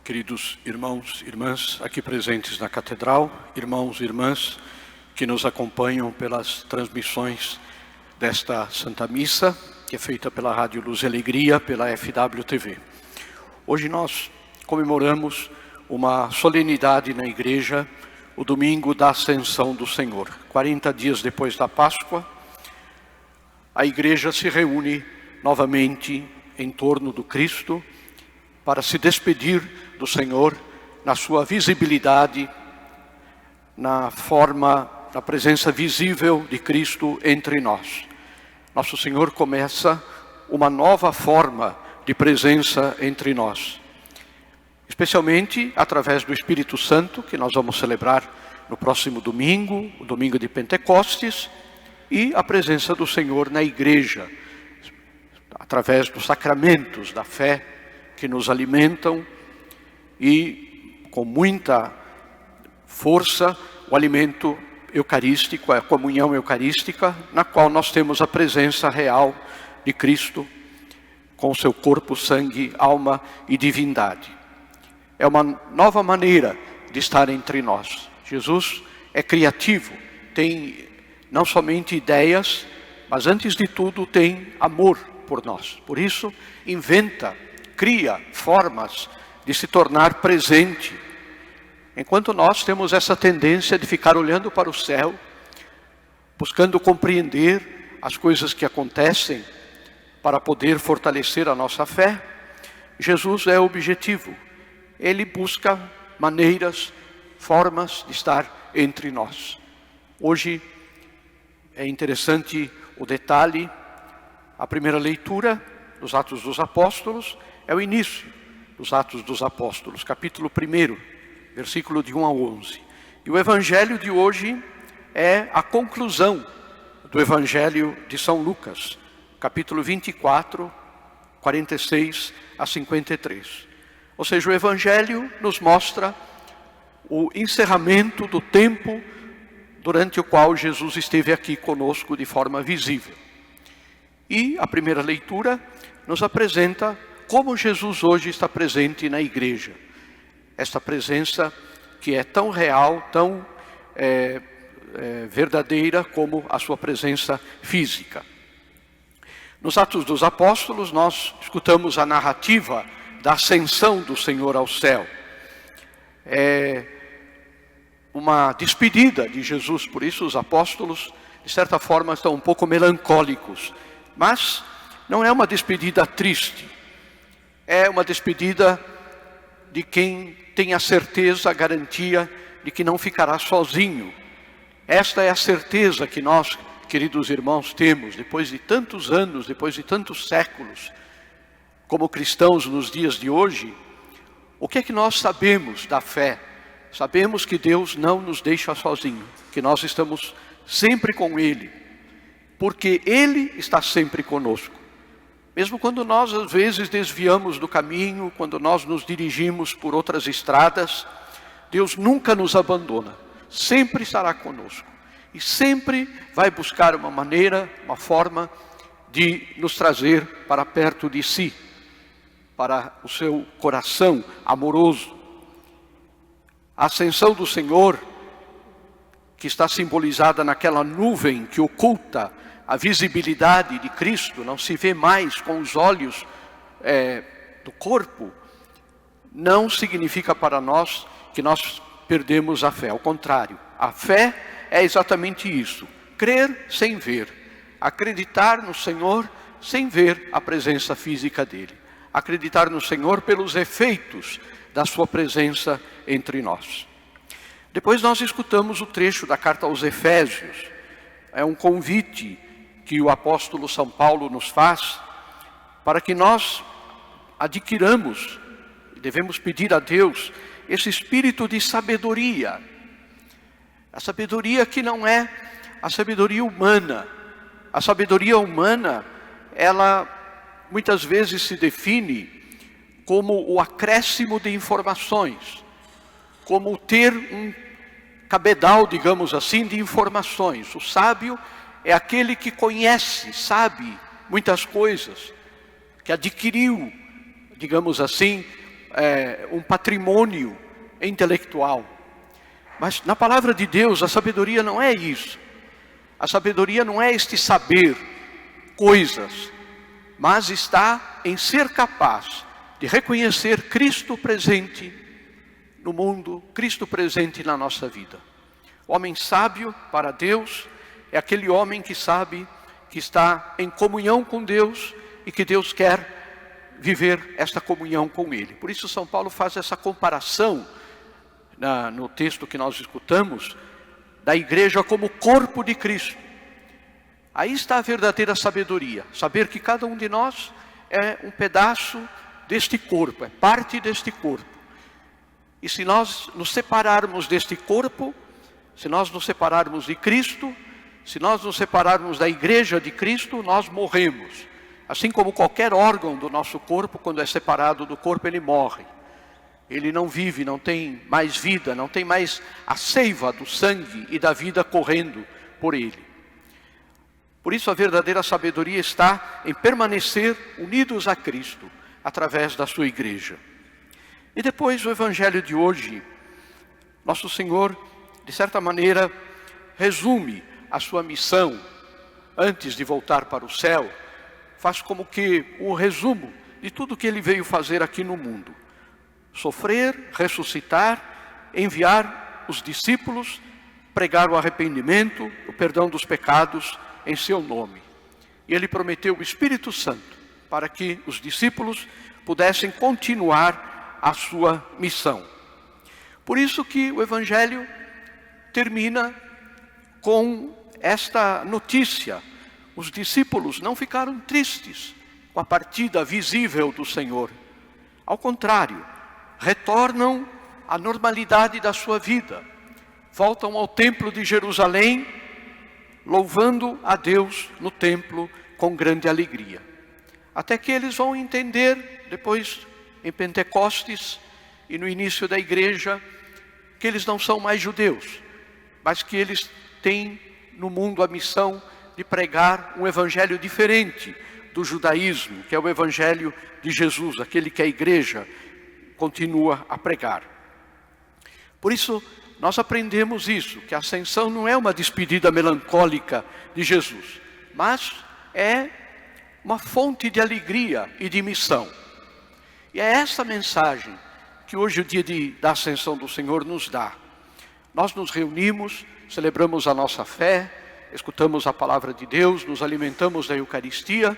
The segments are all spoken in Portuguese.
Queridos irmãos e irmãs aqui presentes na Catedral, irmãos e irmãs que nos acompanham pelas transmissões desta Santa Missa, que é feita pela Rádio Luz e Alegria, pela FWTV. Hoje nós comemoramos uma solenidade na Igreja, o domingo da Ascensão do Senhor. 40 dias depois da Páscoa, a Igreja se reúne novamente em torno do Cristo para se despedir do Senhor na sua visibilidade, na presença visível de Cristo entre nós. Nosso Senhor começa uma nova forma de presença entre nós, especialmente através do Espírito Santo, que nós vamos celebrar no próximo domingo, o domingo de Pentecostes, e a presença do Senhor na Igreja, através dos sacramentos da fé que nos alimentam e com muita força o alimento eucarístico, a comunhão eucarística, na qual nós temos a presença real de Cristo com o seu corpo, sangue, alma e divindade. É uma nova maneira de estar entre nós. Jesus é criativo, tem não somente ideias, mas antes de tudo tem amor por nós. Por isso, cria formas de se tornar presente. Enquanto nós temos essa tendência de ficar olhando para o céu, buscando compreender as coisas que acontecem para poder fortalecer a nossa fé, Jesus é objetivo. Ele busca maneiras, formas de estar entre nós. Hoje é interessante o detalhe, a primeira leitura dos Atos dos Apóstolos é o início dos Atos dos Apóstolos, capítulo 1, versículo de 1 a 11. E o Evangelho de hoje é a conclusão do Evangelho de São Lucas, capítulo 24, 46 a 53. Ou seja, o Evangelho nos mostra o encerramento do tempo durante o qual Jesus esteve aqui conosco de forma visível. E a primeira leitura nos apresenta como Jesus hoje está presente na Igreja. Esta presença que é tão real, tão verdadeira como a sua presença física. Nos Atos dos Apóstolos nós escutamos a narrativa da ascensão do Senhor ao céu. É uma despedida de Jesus, por isso os apóstolos de certa forma estão um pouco melancólicos. Mas não é uma despedida triste, é uma despedida de quem tem a certeza, a garantia de que não ficará sozinho. Esta é a certeza que nós, queridos irmãos, temos depois de tantos anos, depois de tantos séculos, como cristãos nos dias de hoje. O que é que nós sabemos da fé? Sabemos que Deus não nos deixa sozinho, que nós estamos sempre com Ele, porque Ele está sempre conosco. Mesmo quando nós às vezes desviamos do caminho, quando nós nos dirigimos por outras estradas, Deus nunca nos abandona, sempre estará conosco. E sempre vai buscar uma maneira, uma forma de nos trazer para perto de si, para o seu coração amoroso. A ascensão do Senhor, que está simbolizada naquela nuvem que oculta a visibilidade de Cristo, não se vê mais com os olhos do corpo, não significa para nós que nós perdemos a fé. Ao contrário, a fé é exatamente isso: crer sem ver, acreditar no Senhor sem ver a presença física dEle, acreditar no Senhor pelos efeitos da sua presença entre nós. Depois nós escutamos o trecho da carta aos Efésios. É um convite que o apóstolo São Paulo nos faz para que nós adquiramos, devemos pedir a Deus, esse espírito de sabedoria. A sabedoria que não é a sabedoria humana. A sabedoria humana, ela muitas vezes se define como o acréscimo de informações, como ter um cabedal, digamos assim, de informações. O sábio é aquele que conhece, sabe muitas coisas, que adquiriu, digamos assim, um patrimônio intelectual. Mas na palavra de Deus, a sabedoria não é isso. A sabedoria não é este saber coisas, mas está em ser capaz de reconhecer Cristo presente no mundo, Cristo presente na nossa vida. O homem sábio para Deus é aquele homem que sabe que está em comunhão com Deus e que Deus quer viver esta comunhão com Ele. Por isso São Paulo faz essa comparação no texto que nós escutamos, da igreja como corpo de Cristo. Aí está a verdadeira sabedoria, saber que cada um de nós é um pedaço deste corpo, é parte deste corpo. E se nós nos separarmos deste corpo, se nós nos separarmos de Cristo, se nós nos separarmos da igreja de Cristo, nós morremos. Assim como qualquer órgão do nosso corpo, quando é separado do corpo, ele morre. Ele não vive, não tem mais vida, não tem mais a seiva do sangue e da vida correndo por ele. Por isso a verdadeira sabedoria está em permanecer unidos a Cristo, através da sua igreja. E depois o evangelho de hoje, nosso Senhor, de certa maneira, resume a sua missão antes de voltar para o céu, faz como que um resumo de tudo que ele veio fazer aqui no mundo. Sofrer, ressuscitar, enviar os discípulos, pregar o arrependimento, o perdão dos pecados em seu nome. E ele prometeu o Espírito Santo para que os discípulos pudessem continuar a sua missão. Por isso que o Evangelho termina com esta notícia. Os discípulos não ficaram tristes com a partida visível do Senhor. Ao contrário, retornam à normalidade da sua vida. Voltam ao templo de Jerusalém, louvando a Deus no templo com grande alegria. Até que eles vão entender, depois em Pentecostes e no início da igreja, que eles não são mais judeus, mas que eles têm no mundo a missão de pregar um evangelho diferente do judaísmo, que é o evangelho de Jesus, aquele que a igreja continua a pregar. Por isso, nós aprendemos isso, que a ascensão não é uma despedida melancólica de Jesus, mas é uma fonte de alegria e de missão. E é essa mensagem que hoje o dia da ascensão do Senhor nos dá. Nós nos reunimos, celebramos a nossa fé, escutamos a palavra de Deus, nos alimentamos da Eucaristia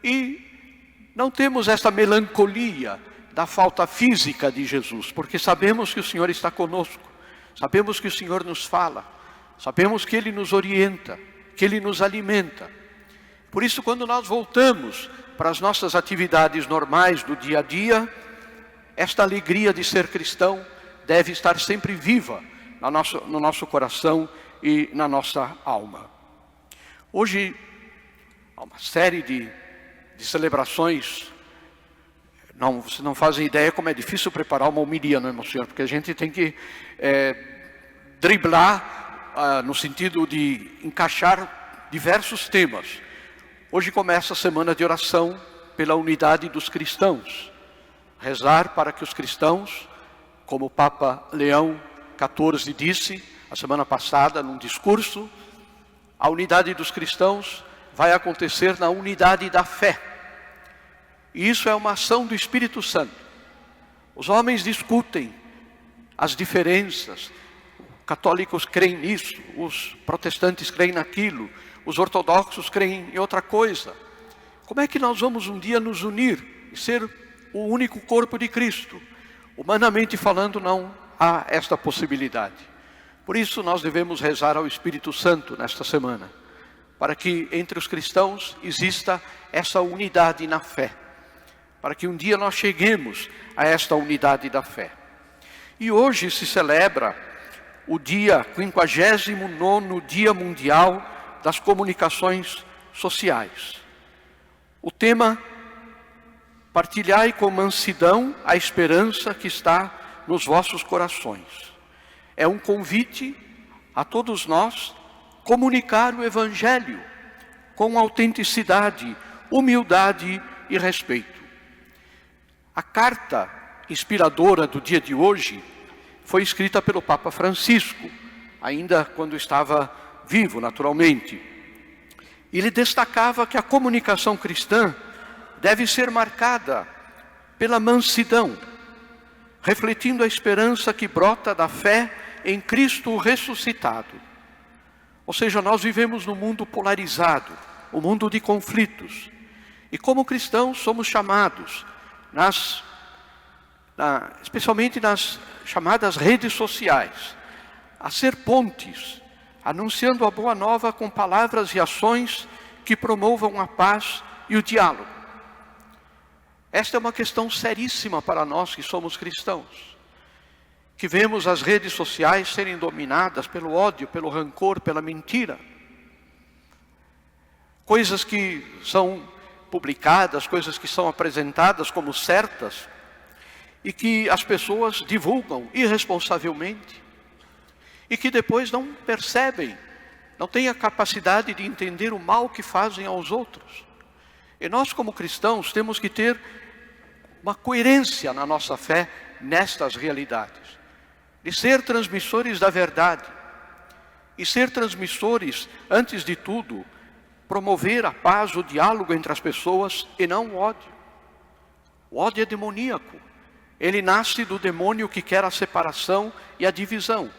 e não temos essa melancolia da falta física de Jesus, porque sabemos que o Senhor está conosco, sabemos que o Senhor nos fala, sabemos que Ele nos orienta, que Ele nos alimenta. Por isso, quando nós voltamos para as nossas atividades normais do dia a dia, esta alegria de ser cristão deve estar sempre viva no nosso coração e na nossa alma. Hoje, há uma série de celebrações. Não, vocês não fazem ideia como é difícil preparar uma homilia, não é, meu senhor? Porque a gente tem que driblar no sentido de encaixar diversos temas. Hoje começa a semana de oração pela unidade dos cristãos. Rezar para que os cristãos, como o Papa Leão XIV disse a semana passada num discurso, a unidade dos cristãos vai acontecer na unidade da fé. E isso é uma ação do Espírito Santo. Os homens discutem as diferenças. Católicos creem nisso, os protestantes creem naquilo, os ortodoxos creem em outra coisa. Como é que nós vamos um dia nos unir e ser o único corpo de Cristo? Humanamente falando, não há esta possibilidade. Por isso nós devemos rezar ao Espírito Santo nesta semana, para que entre os cristãos exista essa unidade na fé, para que um dia nós cheguemos a esta unidade da fé. E hoje se celebra o dia 59º Dia Mundial das Comunicações Sociais. O tema: partilhai com mansidão a esperança que está nos vossos corações. É um convite a todos nós comunicar o Evangelho com autenticidade, humildade e respeito. A carta inspiradora do dia de hoje foi escrita pelo Papa Francisco, ainda quando estava vivo, naturalmente. Ele destacava que a comunicação cristã deve ser marcada pela mansidão, refletindo a esperança que brota da fé em Cristo ressuscitado. Ou seja, nós vivemos num mundo polarizado, um mundo de conflitos. E como cristãos somos chamados, especialmente nas chamadas redes sociais, a ser pontes, anunciando a boa nova com palavras e ações que promovam a paz e o diálogo. Esta é uma questão seríssima para nós que somos cristãos, que vemos as redes sociais serem dominadas pelo ódio, pelo rancor, pela mentira. Coisas que são publicadas, coisas que são apresentadas como certas e que as pessoas divulgam irresponsavelmente e que depois não percebem, não têm a capacidade de entender o mal que fazem aos outros. E nós, como cristãos, temos que ter uma coerência na nossa fé nestas realidades, de ser transmissores da verdade, e ser transmissores, antes de tudo, promover a paz, o diálogo entre as pessoas e não o ódio. O ódio é demoníaco, ele nasce do demônio que quer a separação e a divisão.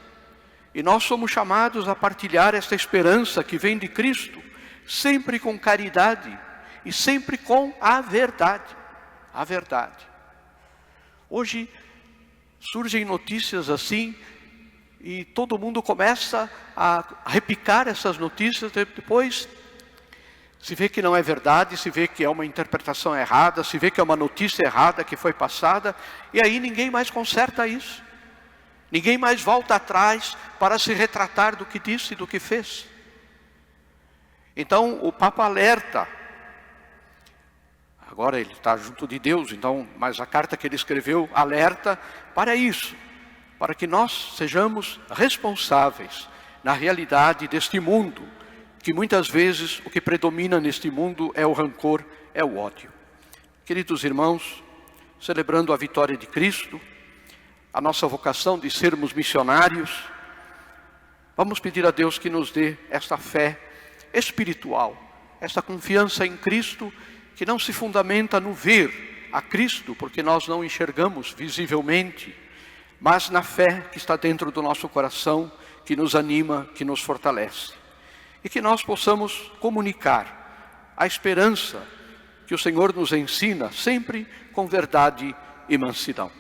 E nós somos chamados a partilhar esta esperança que vem de Cristo, sempre com caridade e sempre com a verdade. A verdade. Hoje surgem notícias assim e todo mundo começa a repicar essas notícias, depois se vê que não é verdade, se vê que é uma interpretação errada, se vê que é uma notícia errada que foi passada, e aí ninguém mais conserta isso. Ninguém mais volta atrás para se retratar do que disse e do que fez. Então o Papa alerta. Agora ele está junto de Deus, então, mas a carta que ele escreveu alerta para isso, para que nós sejamos responsáveis na realidade deste mundo, que muitas vezes o que predomina neste mundo é o rancor, é o ódio. Queridos irmãos, celebrando a vitória de Cristo, a nossa vocação de sermos missionários, vamos pedir a Deus que nos dê esta fé espiritual, esta confiança em Cristo, que não se fundamenta no ver a Cristo, porque nós não enxergamos visivelmente, mas na fé que está dentro do nosso coração, que nos anima, que nos fortalece. E que nós possamos comunicar a esperança que o Senhor nos ensina, sempre com verdade e mansidão.